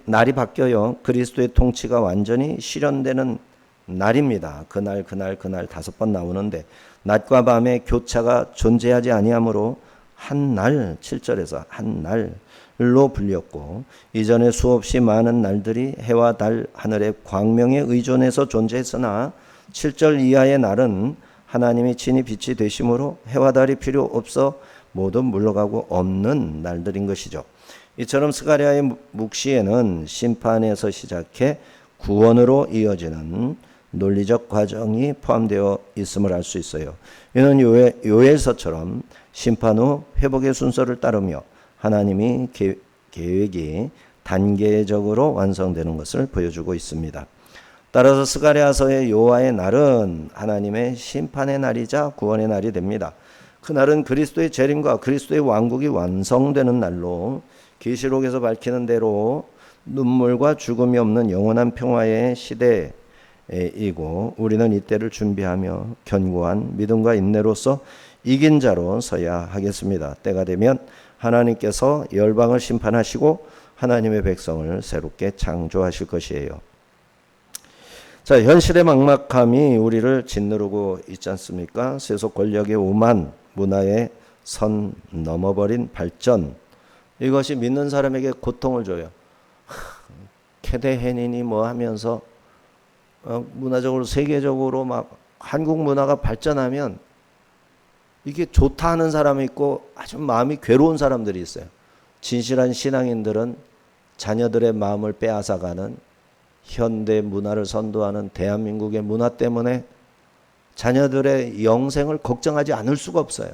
날이 바뀌어요. 그리스도의 통치가 완전히 실현되는 날입니다. 그날 5번 나오는데 낮과 밤의 교차가 존재하지 아니하므로 한 날, 7절에서 한 날로 불렸고 이전에 수없이 많은 날들이 해와 달 하늘의 광명에 의존해서 존재했으나 7절 이하의 날은 하나님이 친히 빛이 되심으로 해와 달이 필요 없어 모두 물러가고 없는 날들인 것이죠. 이처럼 스가랴의 묵시에는 심판에서 시작해 구원으로 이어지는 논리적 과정이 포함되어 있음을 알 수 있어요. 이는 요엘서처럼 심판 후 회복의 순서를 따르며 하나님이 계획이 단계적으로 완성되는 것을 보여주고 있습니다. 따라서 스가랴서의 여호와의 날은 하나님의 심판의 날이자 구원의 날이 됩니다. 그날은 그리스도의 재림과 그리스도의 왕국이 완성되는 날로 계시록에서 밝히는 대로 눈물과 죽음이 없는 영원한 평화의 시대이고 우리는 이때를 준비하며 견고한 믿음과 인내로서 이긴 자로 서야 하겠습니다. 때가 되면 하나님께서 열방을 심판하시고 하나님의 백성을 새롭게 창조하실 것이에요. 자, 현실의 막막함이 우리를 짓누르고 있지 않습니까? 세속 권력의 오만, 문화의 선 넘어버린 발전, 이것이 믿는 사람에게 고통을 줘요. 캐대해니니 뭐 하면서 문화적으로 세계적으로 막 한국 문화가 발전하면 이게 좋다 하는 사람이 있고 아주 마음이 괴로운 사람들이 있어요. 진실한 신앙인들은 자녀들의 마음을 빼앗아가는 현대 문화를 선도하는 대한민국의 문화 때문에 자녀들의 영생을 걱정하지 않을 수가 없어요.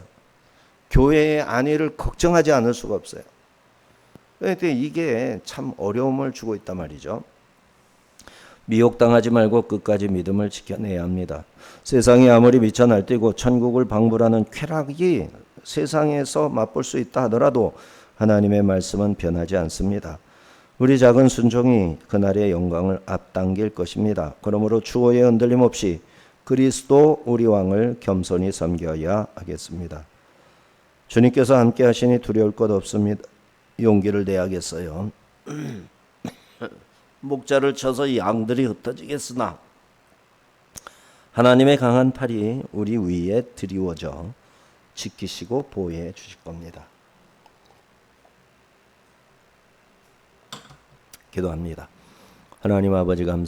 교회의 안위를 걱정하지 않을 수가 없어요. 그런데 이게 참 어려움을 주고 있단 말이죠. 미혹당하지 말고 끝까지 믿음을 지켜내야 합니다. 세상이 아무리 미쳐 날뛰고 천국을 방불하는 쾌락이 세상에서 맛볼 수 있다 하더라도 하나님의 말씀은 변하지 않습니다. 우리 작은 순종이 그날의 영광을 앞당길 것입니다. 그러므로 추호의 흔들림 없이 그리스도 우리 왕을 겸손히 섬겨야 하겠습니다. 주님께서 함께 하시니 두려울 것 없습니다. 용기를 내야겠어요. 목자를 쳐서 양들이 흩어지겠으나 하나님의 강한 팔이 우리 위에 드리워져 지키시고 보호해 주실 겁니다. 기도합니다. 하나님 아버지 감사합니다.